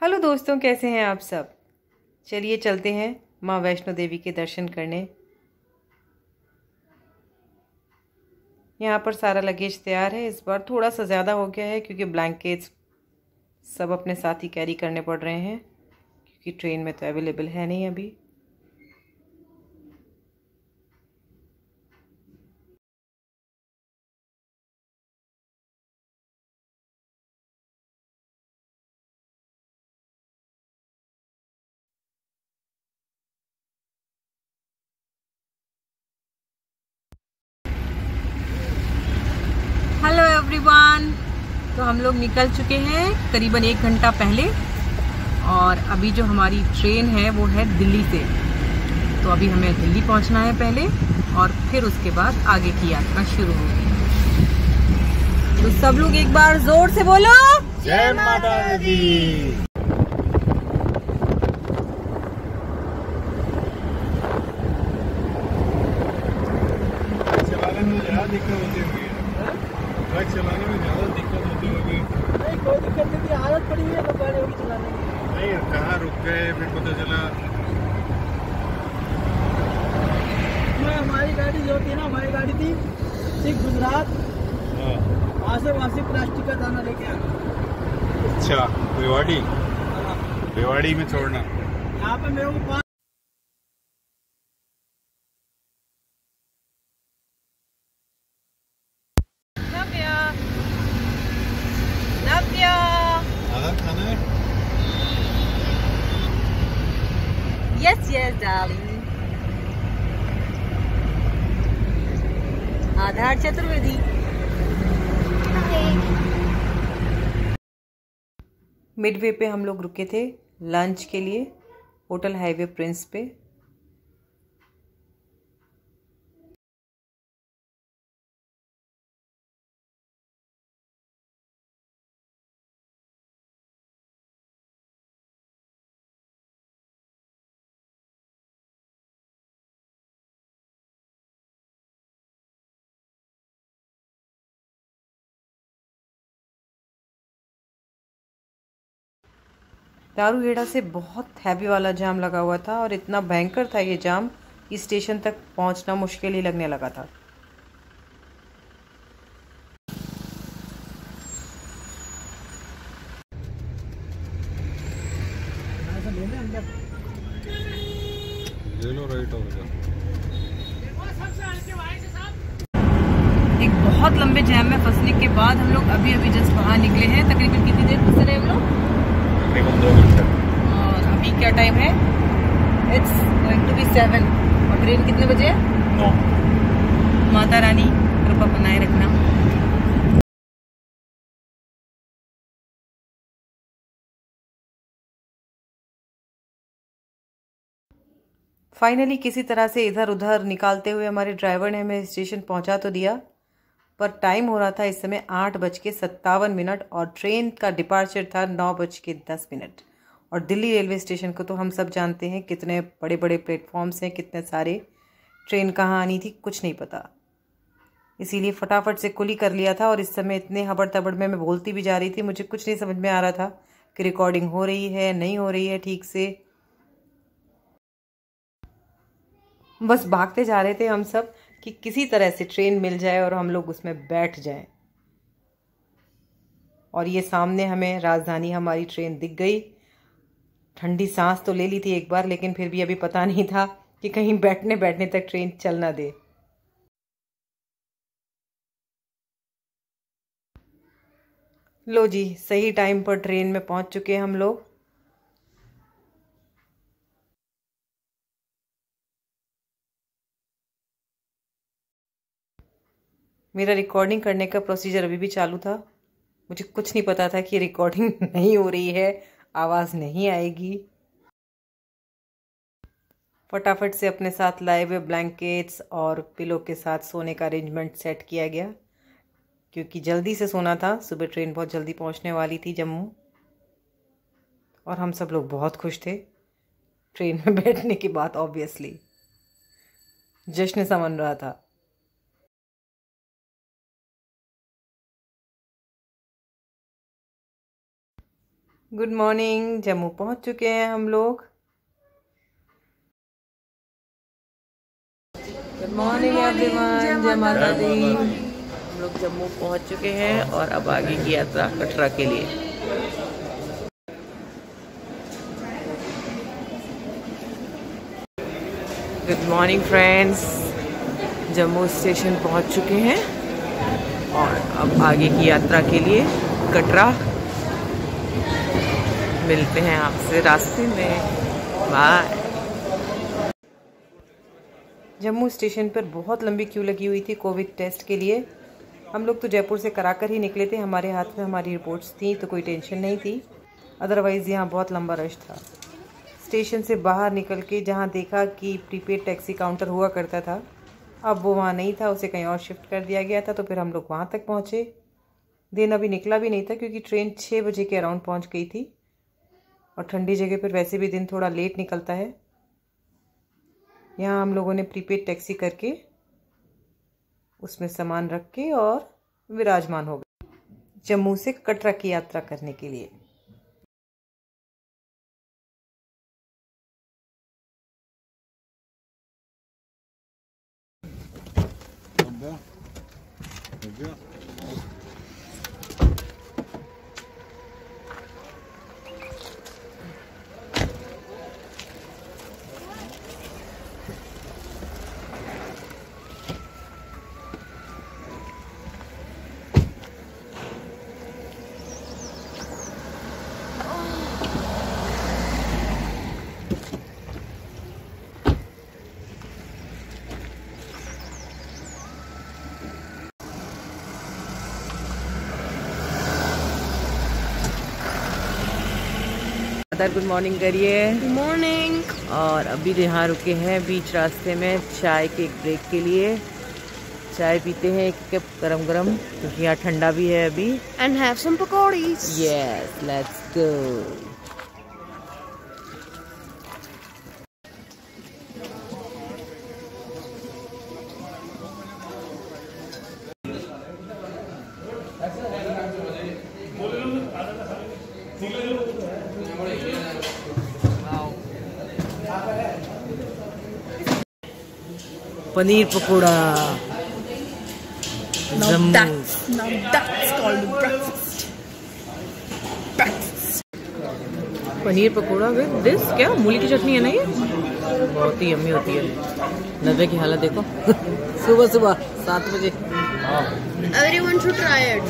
Hello दोस्तों, कैसे हैं आप सब। चलिए चलते हैं माँ वैष्णो देवी के दर्शन करने। यहाँ पर सारा लगेज तैयार है। इस बार थोड़ा सा ज़्यादा हो गया है क्योंकि ब्लैंकेट्स सब अपने साथ ही कैरी करने पड़ रहे हैं क्योंकि ट्रेन में तो अवेलेबल है नहीं अभी। हेलो एवरीवन, तो हम लोग निकल चुके हैं करीबन 1 घंटा पहले और अभी जो हमारी ट्रेन है वो है दिल्ली से। तो अभी हमें दिल्ली पहुंचना है पहले और फिर उसके बाद आगे की यात्रा शुरू होगी। तो सब लोग एक बार जोर से बोलो, जय माता दी। चलाने में ज़्यादा दिक्कत होती होगी, ट्रक चलाने में ज़्यादा दिक्कत होती होगी। नहीं, कोई दिक्कत नहीं थी, आदत पड़ी हुई है तो गाड़ी होगी चलाने की। नहीं, कहाँ रुक गए फिर पता चला। हमारी गाड़ी जो थी ना, हमारी गाड़ी थी सिर्फ गुजरात, वहाँ से वासी प्लास्टिक का दाना लेके आना। अच्छा, रेवाड़ी रेवाड़ी में छोड़ना। यहाँ पे मेरे को आधा खाना है। Yes yes darling. Aadhar Chaturvedi. Midway पे हम लोग रुके थे लंच के लिए, होटल हाईवे प्रिंस पे। दारूहेड़ा से बहुत हैवी वाला जाम लगा हुआ था और इतना भयंकर था ये जाम कि स्टेशन तक पहुंचना मुश्किल ही लगने लगा था। ले लो, राइट हो गया। एक बहुत लंबे जैम में फंसने के बाद हम लोग अभी अभी जस्ट बाहर निकले हैं। तकरीबन कितनी देर फंसे रहे हम लोग? तकरीबन 2 घंटे। और अभी क्या टाइम है? इट्स गोइंग टू बी 7 और ट्रेन कितने बजे है? 9। माता रानी कृपा बनाए रखना। फाइनली किसी तरह से इधर उधर निकालते हुए हमारे ड्राइवर ने हमें स्टेशन पहुंचा तो दिया, पर टाइम हो रहा था इस समय 8:57 और ट्रेन का डिपार्चर था 9:10। और दिल्ली रेलवे स्टेशन को तो हम सब जानते हैं, कितने बड़े बड़े प्लेटफॉर्म्स हैं, कितने सारे, ट्रेन कहाँ आनी थी कुछ नहीं पता। इसीलिए फटाफट से कुली कर लिया था और इस समय इतने हबड़ तबड़ में मैं बोलती भी जा रही थी, मुझे कुछ नहीं समझ में आ रहा था कि रिकॉर्डिंग हो रही है नहीं हो रही है ठीक से। बस भागते जा रहे थे हम सब कि किसी तरह से ट्रेन मिल जाए और हम लोग उसमें बैठ जाएं। और ये सामने हमें राजधानी हमारी ट्रेन दिख गई। ठंडी सांस तो ले ली थी एक बार, लेकिन फिर भी अभी पता नहीं था कि कहीं बैठने बैठने तक ट्रेन चल ना दे। लो जी, सही टाइम पर ट्रेन में पहुंच चुके हैं हम लोग। मेरा रिकॉर्डिंग करने का प्रोसीजर अभी भी चालू था। मुझे कुछ नहीं पता था कि रिकॉर्डिंग नहीं हो रही है, आवाज़ नहीं आएगी। फटाफट से अपने साथ लाए हुए ब्लैंकेट्स और पिलो के साथ सोने का अरेंजमेंट सेट किया गया क्योंकि जल्दी से सोना था। सुबह ट्रेन बहुत जल्दी पहुंचने वाली थी जम्मू और हम सब लोग बहुत खुश थे ट्रेन में बैठने के बाद। ऑब्वियसली जश्न सा मन रहा था। Good morning. जम्मू पहुंच चुके हैं हम लोग। गुड मॉर्निंग एवरीवन, जय माता दी। हम लोग जम्मू पहुंच चुके हैं और अब आगे की यात्रा कटरा के लिए। Good morning friends, Jammu station पहुंच चुके हैं और अब आगे की यात्रा के लिए कटरा। मिलते हैं आपसे रास्ते में। बाय। जम्मू स्टेशन पर बहुत लंबी क्यू लगी हुई थी कोविड टेस्ट के लिए। हम लोग तो जयपुर से कराकर ही निकले थे, हमारे हाथ में हमारी रिपोर्ट्स थी तो कोई टेंशन नहीं थी। अदरवाइज़ यहाँ बहुत लंबा रश था। स्टेशन से बाहर निकल के जहाँ देखा कि प्रीपेड टैक्सी काउंटर हुआ करता था, अब वो वहाँ नहीं था, उसे कहीं और शिफ्ट कर दिया गया था। तो फिर हम लोग वहाँ तक पहुँचे। दिन अभी निकला भी नहीं था क्योंकि ट्रेन 6 बजे के अराउंड पहुँच गई थी और ठंडी जगह पर वैसे भी दिन थोड़ा लेट निकलता है। यहाँ हम लोगों ने प्रीपेड टैक्सी करके उसमें सामान रख के और विराजमान हो गए जम्मू से कटरा की यात्रा करने के लिए। गुड मॉर्निंग करिए। Good morning. और अभी यहाँ रुके हैं बीच रास्ते में चाय के एक ब्रेक के लिए। चाय पीते हैं एक कप गरम गरम क्योंकि यहाँ ठंडा भी है अभी। And have some pakoris. Yes, let's go. Paneer pakora. Now that's called breakfast. Paneer pakora with this, क्या मूली की चटनी है ना, ये बहुत ही यम्मी होती है। नव्या की हालत देखो सुबह सुबह 7 बजे। Everyone should try it.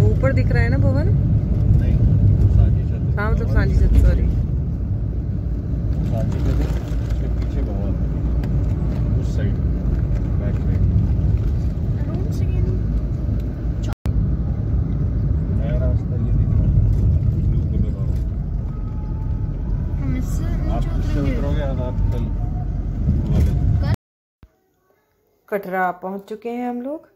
ऊपर दिख रहा है ना भवन? नहीं, सांची छत। हाँ मतलब सांची छत, सॉरी। सांची छत उसके पीछे भवन, उस side back side. I don't see any. नया रास्ता ये दिख रहा है, ब्लू कलर वाला। हम इससे आप नीचे इससे उतरेंगे। उतरोगे आप कल वाले। कटरा पहुंच चुके हैं हम लोग।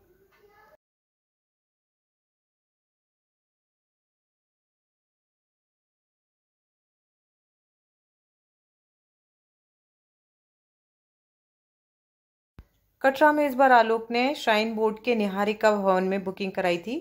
कटरा में इस बार आलोक ने श्राइन बोर्ड के निहारिका भवन में बुकिंग कराई थी।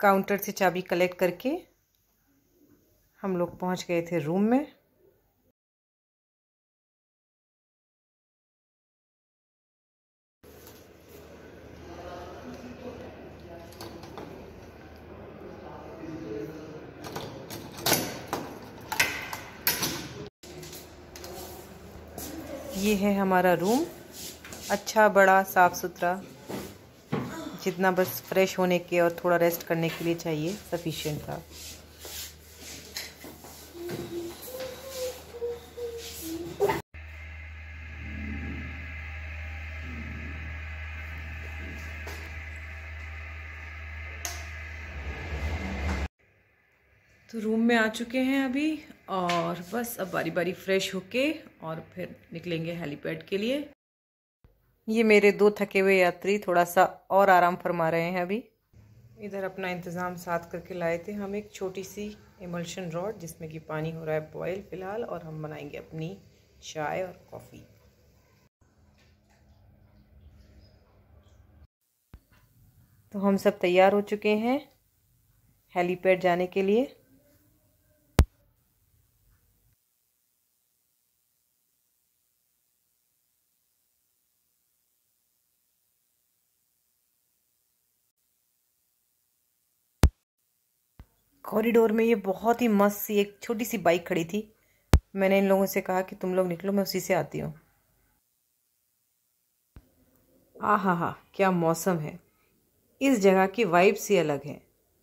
काउंटर से चाबी कलेक्ट करके हम लोग पहुंच गए थे रूम में। ये है हमारा रूम, अच्छा बड़ा साफ़ सुथरा, जितना बस फ्रेश होने के और थोड़ा रेस्ट करने के लिए चाहिए सफिशिएंट था। तो रूम में आ चुके हैं अभी, और बस अब बारी बारी फ्रेश होके और फिर निकलेंगे हेलीपैड के लिए। ये मेरे 2 थके हुए यात्री थोड़ा सा और आराम फरमा रहे हैं अभी। इधर अपना इंतज़ाम साथ करके लाए थे हम एक छोटी सी इमल्शन रॉड, जिसमें कि पानी हो रहा है बॉयल फ़िलहाल, और हम बनाएंगे अपनी चाय और कॉफ़ी। तो हम सब तैयार हो चुके हैं हेलीपैड जाने के लिए। कॉरिडोर में ये बहुत ही मस्त सी एक छोटी सी बाइक खड़ी थी। मैंने इन लोगों से कहा कि तुम लोग निकलो, मैं उसी से आती हूँ। आहा, क्या मौसम है! इस जगह की वाइब्स ही अलग है।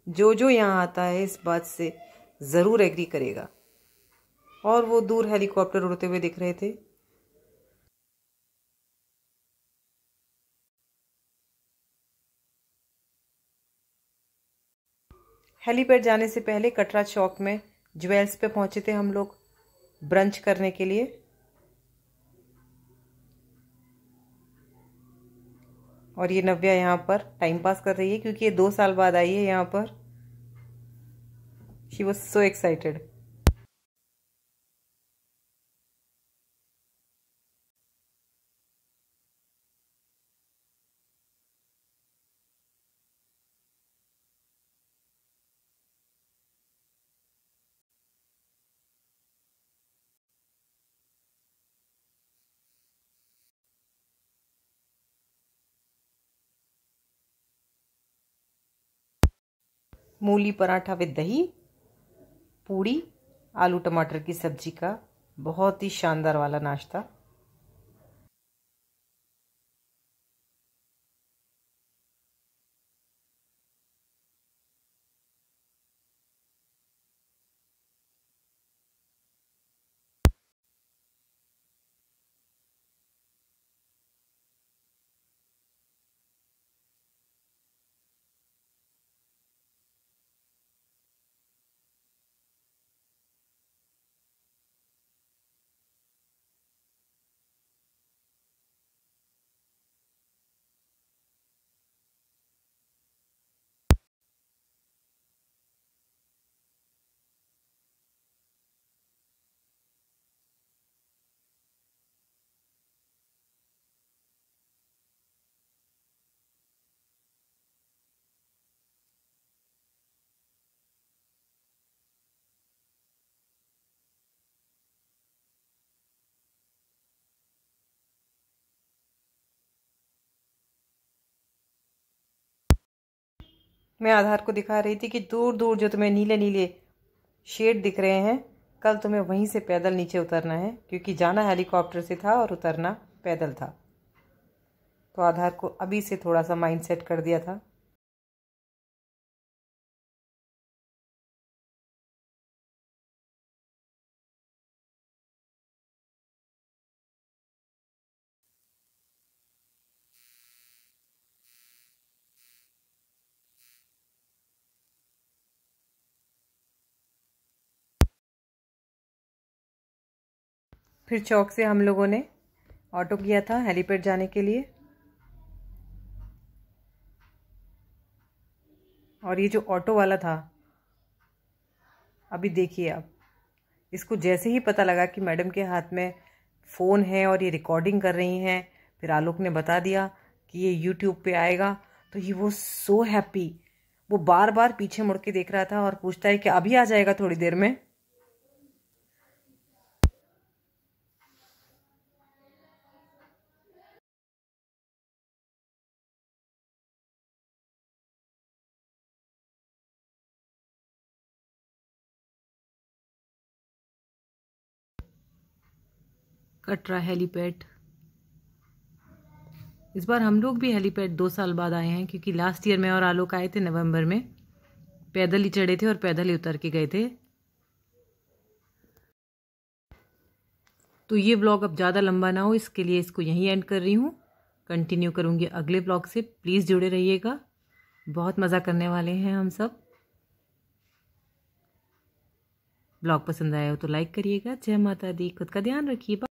जो यहाँ आता है इस बात से ज़रूर एग्री करेगा। और वो दूर हेलीकॉप्टर उड़ते हुए दिख रहे थे। हेलीपैड जाने से पहले कटरा चौक में ज्वेल्स पे पहुंचे थे हम लोग ब्रंच करने के लिए। और ये नव्या यहाँ पर टाइम पास कर रही है, क्योंकि ये 2 साल बाद आई है यहाँ पर। She was so excited. मूली पराठा विद दही, पूड़ी, आलू टमाटर की सब्जी का बहुत ही शानदार वाला नाश्ता। मैं आधार को दिखा रही थी कि दूर दूर जो तुम्हें नीले नीले शेड दिख रहे हैं, कल तुम्हें वहीं से पैदल नीचे उतरना है, क्योंकि जाना हेलीकॉप्टर से था और उतरना पैदल था। तो आधार को अभी से थोड़ा सा माइंड सेट कर दिया था। फिर चौक से हम लोगों ने ऑटो किया था हेलीपैड जाने के लिए। और ये जो ऑटो वाला था, अभी देखिए आप, इसको जैसे ही पता लगा कि मैडम के हाथ में फ़ोन है और ये रिकॉर्डिंग कर रही हैं, फिर आलोक ने बता दिया कि ये यूट्यूब पे आएगा, तो ये वो सो हैप्पी। वो बार बार पीछे मुड़ के देख रहा था और पूछता है कि अभी आ जाएगा थोड़ी देर में। कटरा हेलीपैड। इस बार हम लोग भी हेलीपैड 2 साल बाद आए हैं, क्योंकि लास्ट ईयर में और आलोक आए थे नवंबर में, पैदल ही चढ़े थे और पैदल ही उतर के गए थे। तो ये ब्लॉग अब ज़्यादा लंबा ना हो, इसके लिए इसको यहीं एंड कर रही हूँ। कंटिन्यू करूँगी अगले ब्लॉग से, प्लीज़ जुड़े रहिएगा, बहुत मज़ा करने वाले हैं हम सब। ब्लॉग पसंद आया हो तो लाइक करिएगा। जय माता दी, खुद का ध्यान रखिए।